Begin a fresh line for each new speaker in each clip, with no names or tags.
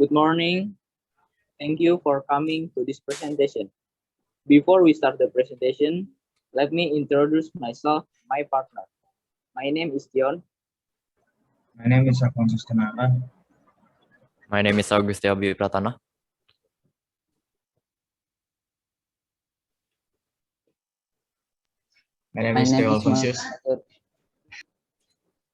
Good morning. Thank you for coming to this presentation. Before we start the presentation, let me introduce myself, my partner. My name is Dion.
My name is Alfonsus Tanara.
My name is Abbiyu Pratana.
My name is Alfonsius.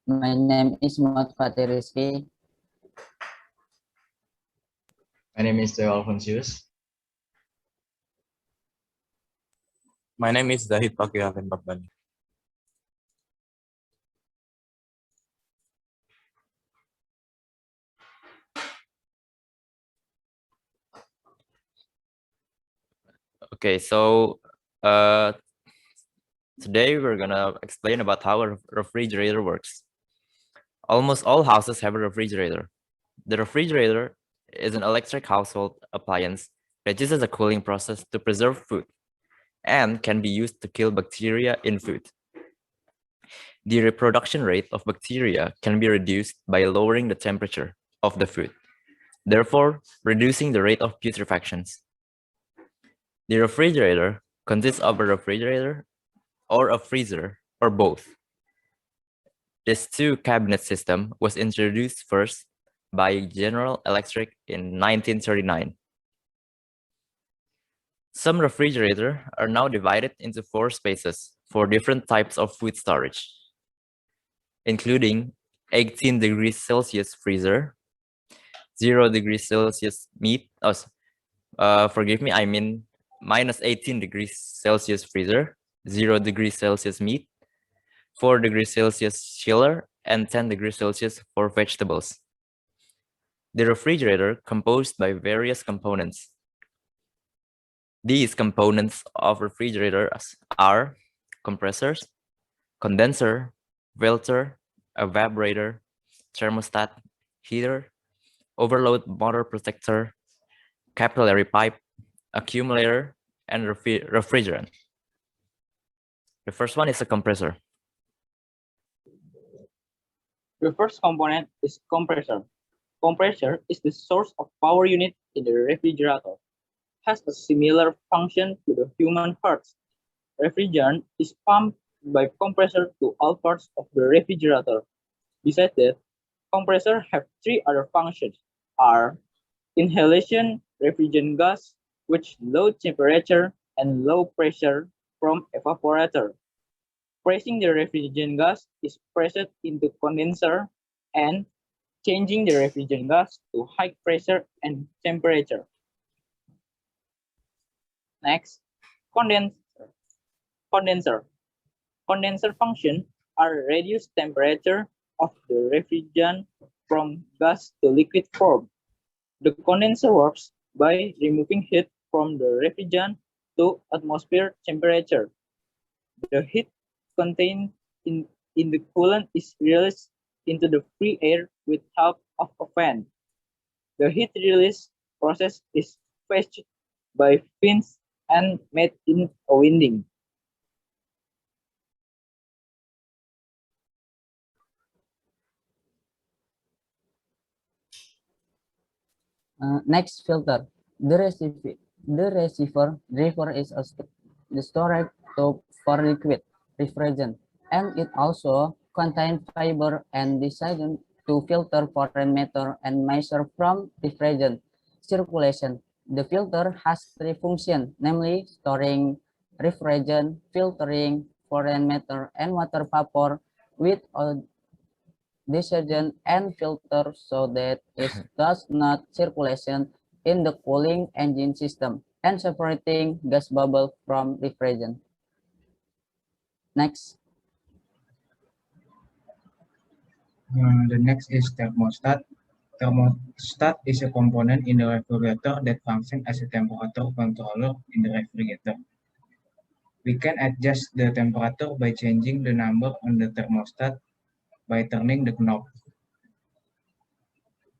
My name is Fatih Rizqi.
My name is Alfonsius.
My name is Faqih A.
Okay, so today we're gonna explain about how a refrigerator works. Almost all houses have a refrigerator. The refrigerator is an electric household appliance that uses a cooling process to preserve food and can be used to kill bacteria in food. The reproduction rate of bacteria can be reduced by lowering the temperature of the food, therefore reducing the rate of putrefactions. The refrigerator consists of a refrigerator or a freezer or both. This two-cabinet system was introduced first by General Electric in 1939. Some refrigerators are now divided into 4 spaces for different types of food storage, including 18 degrees Celsius freezer, 0 degrees Celsius meat, forgive me, I mean minus 18 degrees Celsius freezer, 0 degrees Celsius meat, 4 degrees Celsius chiller, and 10 degrees Celsius for vegetables. The refrigerator composed by various components. These components of refrigerators are compressors, condenser, filter, evaporator, thermostat, heater, overload motor protector, capillary pipe, accumulator, and refrigerant. The first one is a compressor.
The first component is compressor. Compressor is the source of power unit in the refrigerator. Has a similar function to the human heart. Refrigerant is pumped by compressor to all parts of the refrigerator. Besides that, compressors have 3 other functions: are inhalation refrigerant gas, which low temperature and low pressure from evaporator. Pressing the refrigerant gas is pressed into condenser and changing the refrigerant gas to high pressure and temperature. Next, condenser. Condenser function are reduce temperature of the refrigerant from gas to liquid form. The condenser works by removing heat from the refrigerant to atmosphere temperature. The heat contained in the coolant is released into the free air with help of a fan. The heat release process is fetched by fins and made in a winding.
Next, filter. The receiver is the storage tube for liquid refrigerant, and it also contains fiber and designed to filter foreign matter and moisture from refrigerant circulation. The filter has 3 functions, namely storing refrigerant, filtering foreign matter and water vapor with detergent and filter so that it does not circulation in the cooling engine system and separating gas bubble from refrigerant. Next.
The next is thermostat. Thermostat is a component in the refrigerator that functions as a temperature controller in the refrigerator. We can adjust the temperature by changing the number on the thermostat by turning the knob.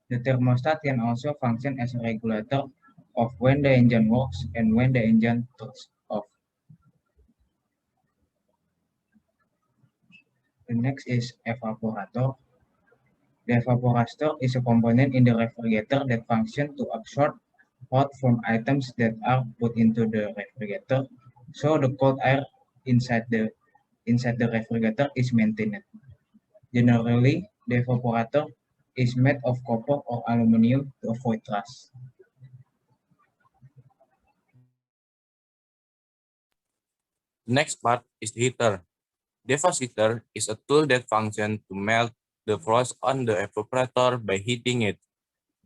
The thermostat can also function as a regulator of when the engine works and when the engine turns off. The next is evaporator. The evaporator is a component in the refrigerator that functions to absorb hot from items that are put into the refrigerator, so the cold air inside the refrigerator is maintained. Generally, the evaporator is made of copper or aluminum to avoid rust.
Next part is the heater. Devastator is a tool that functions to melt the frost on the evaporator by heating it.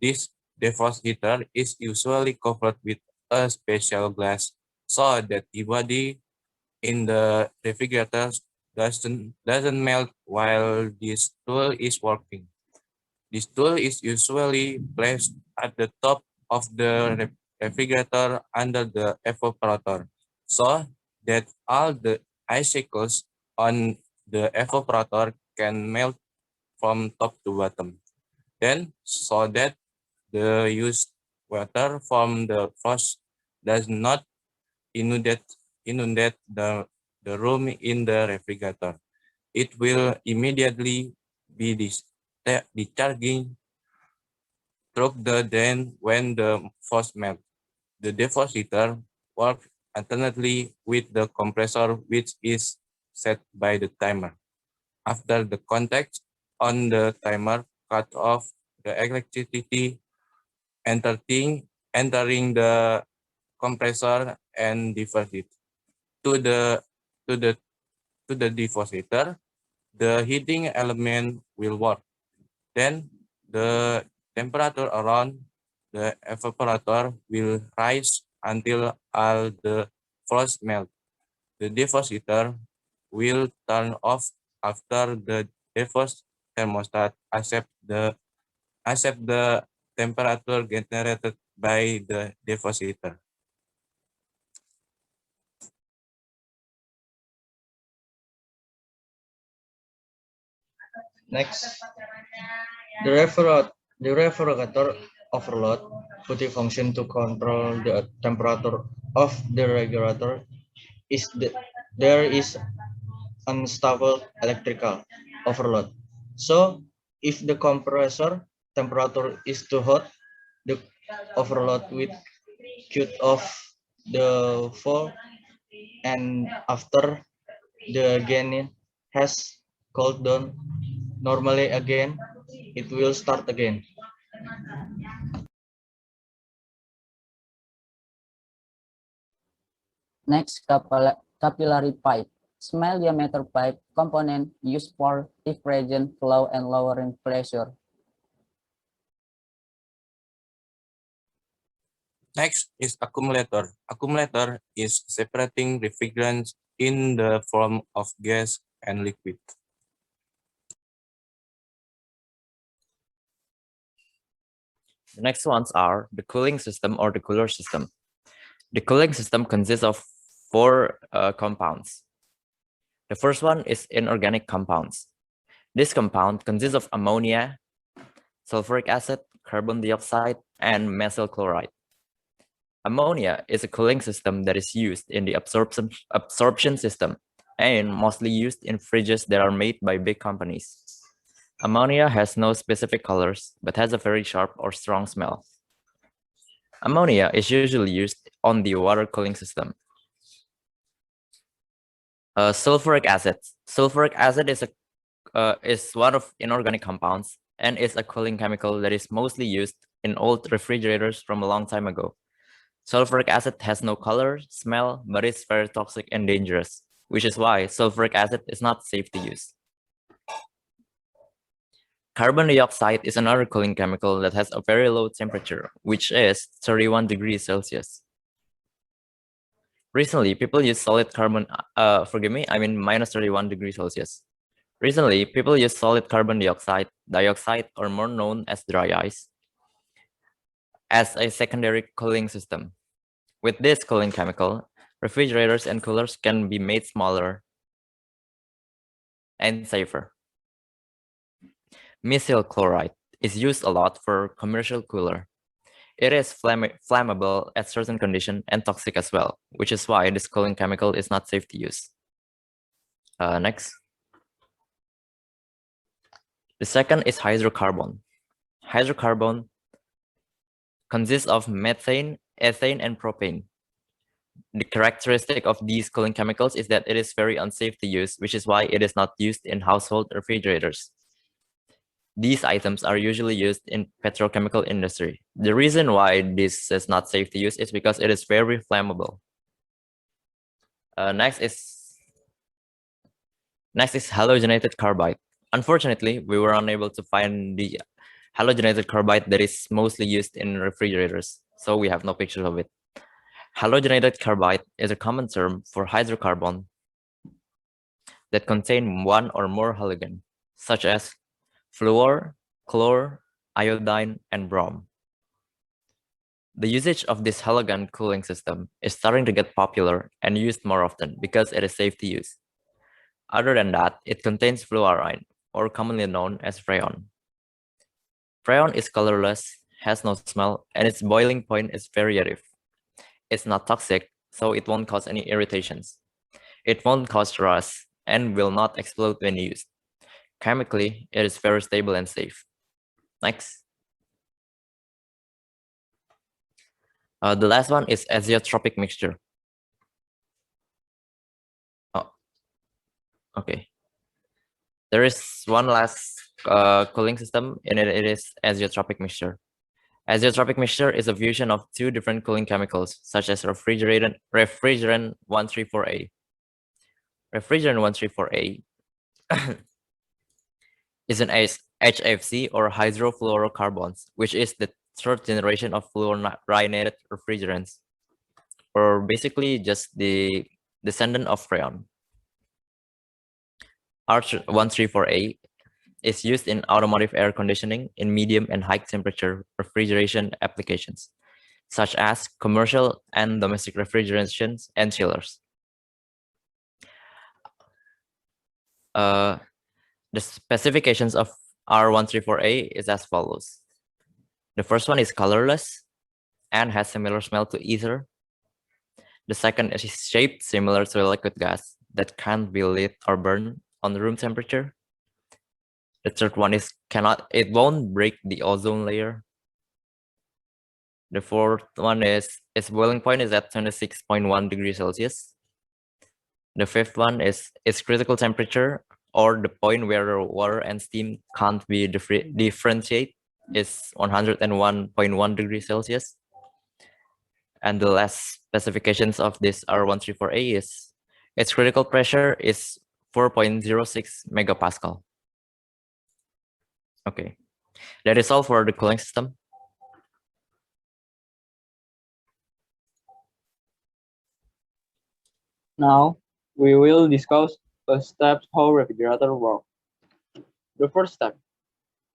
This devastator is usually covered with a special glass so that the body in the refrigerator doesn't melt while this tool is working. This tool is usually placed at the top of the refrigerator under the evaporator so that all the icicles on the evaporator can melt from top to bottom. Then, so that the used water from the frost does not inundate the room in the refrigerator. It will immediately be discharging through the drain when the frost melts. The devastator works alternately with the compressor, which is set by the timer. After the contact on the timer cut off the electricity entering the compressor and divert it to the to the to the devastator, the heating element will work. Then the temperature around the evaporator will rise until all the frost melt. The devastator will turn off after the default thermostat accept the temperature generated by the devastator.
Next, the refrigerator overload function to control the temperature of the regulator there is unstable electrical overload. So, if the compressor temperature is too hot, the overload will cut off the valve, and after the gain has cooled down normally again, it will start again.
Next, capillary pipe. Small diameter pipe component used for differentiating flow and lowering pressure.
Next is accumulator. Accumulator is separating refrigerants in the form of gas and liquid.
The next ones are the cooling system or the cooler system. The cooling system consists of four compounds. The first one is inorganic compounds. This compound consists of ammonia, sulfuric acid, carbon dioxide, and methyl chloride. Ammonia is a cooling system that is used in the absorption system and mostly used in fridges that are made by big companies. Ammonia has no specific colors, but has a very sharp or strong smell. Ammonia is usually used on the water cooling system. Sulfuric acid. Sulfuric acid is one of inorganic compounds and is a cooling chemical that is mostly used in old refrigerators from a long time ago. Sulfuric acid has no color, smell, but is very toxic and dangerous, which is why sulfuric acid is not safe to use. Carbon dioxide is another cooling chemical that has a very low temperature, which is 31 degrees Celsius. Recently, people use solid carbon, minus 31 degrees Celsius. Recently, people use solid carbon dioxide, or more known as dry ice, as a secondary cooling system. With this cooling chemical, refrigerators and coolers can be made smaller and safer. Methyl chloride is used a lot for commercial cooler. It is flammable at certain conditions and toxic as well, which is why this cooling chemical is not safe to use. Next. The second is hydrocarbon. Hydrocarbon consists of methane, ethane, and propane. The characteristic of these cooling chemicals is that it is very unsafe to use, which is why it is not used in household refrigerators. These items are usually used in petrochemical industry. The reason why this is not safe to use is because it is very flammable. Next is halogenated carbide. Unfortunately, we were unable to find the halogenated carbide that is mostly used in refrigerators, so we have no pictures of it. Halogenated carbide is a common term for hydrocarbon that contain one or more halogen, such as fluor, chlor, iodine, and brom. The usage of this halogen cooling system is starting to get popular and used more often because it is safe to use. Other than that, it contains fluorine, or commonly known as freon. Freon is colorless, has no smell, and its boiling point is very active. It's not toxic, so it won't cause any irritations. It won't cause rust and will not explode when used. Chemically, it is very stable and safe. Next. The last one is azeotropic mixture. Oh, okay. There is one last cooling system, and it is azeotropic mixture. Azeotropic mixture is a fusion of two different cooling chemicals, such as refrigerant 134A. Refrigerant 134A is an HFC, or hydrofluorocarbons, which is the third generation of fluorinated refrigerants, or basically just the descendant of freon. R134A is used in automotive air conditioning in medium and high temperature refrigeration applications, such as commercial and domestic refrigerations and chillers. The specifications of R134A is as follows. The first one is colorless and has similar smell to ether. The second is shaped similar to a liquid gas that can't be lit or burned on room temperature. The third one is it won't break the ozone layer. The fourth one is its boiling point is at 26.1 degrees Celsius. The fifth one is its critical temperature, or the point where water and steam can't be differentiate, is 101.1 degrees Celsius. And the last specifications of this R134A is its critical pressure is 4.06 megapascal. Okay, that is all for the cooling system.
Now, we will discuss the steps how refrigerator work. The first step,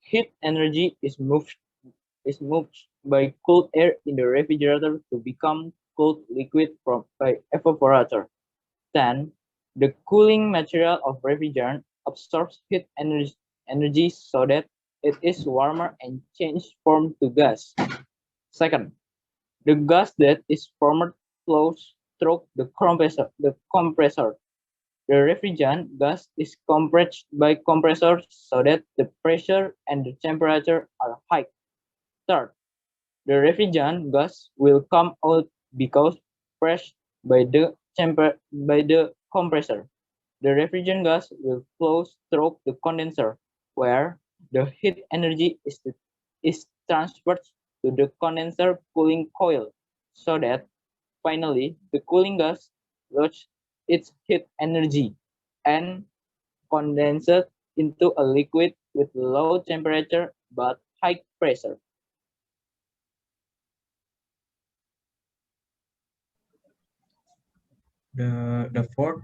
heat energy is moved by cold air in the refrigerator to become cold liquid by evaporator. Then, the cooling material of refrigerant absorbs heat energy so that it is warmer and changes form to gas. Second, the gas that is formed flows through the compressor. The refrigerant gas is compressed by compressor so that the pressure and the temperature are high. Third, the refrigerant gas will come out because pressed by the compressor. The refrigerant gas will flow through the condenser, where the heat energy is transferred to the condenser cooling coil, so that finally the cooling gas loses its heat energy and condenses into a liquid with low temperature but high pressure.
The fourth,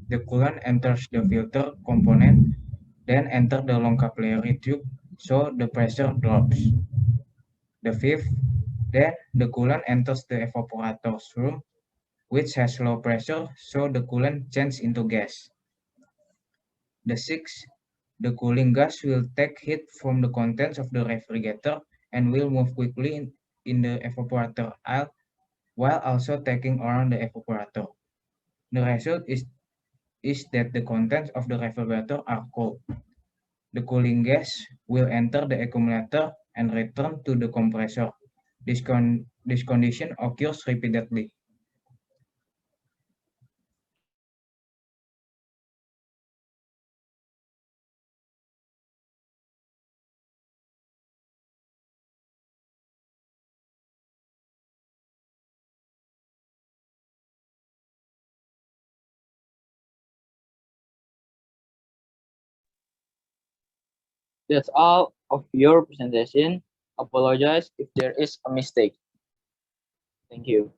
the coolant enters the filter component, then enter the long capillary tube, so the pressure drops. The fifth, then the coolant enters the evaporator's room, which has low pressure, so the coolant changes into gas. The sixth, the cooling gas will take heat from the contents of the refrigerator and will move quickly in the evaporator aisle while also taking around the evaporator. The result is that the contents of the refrigerator are cold. The cooling gas will enter the accumulator and return to the compressor. This condition occurs repeatedly.
That's all of your presentation. Apologize if there is a mistake. Thank you.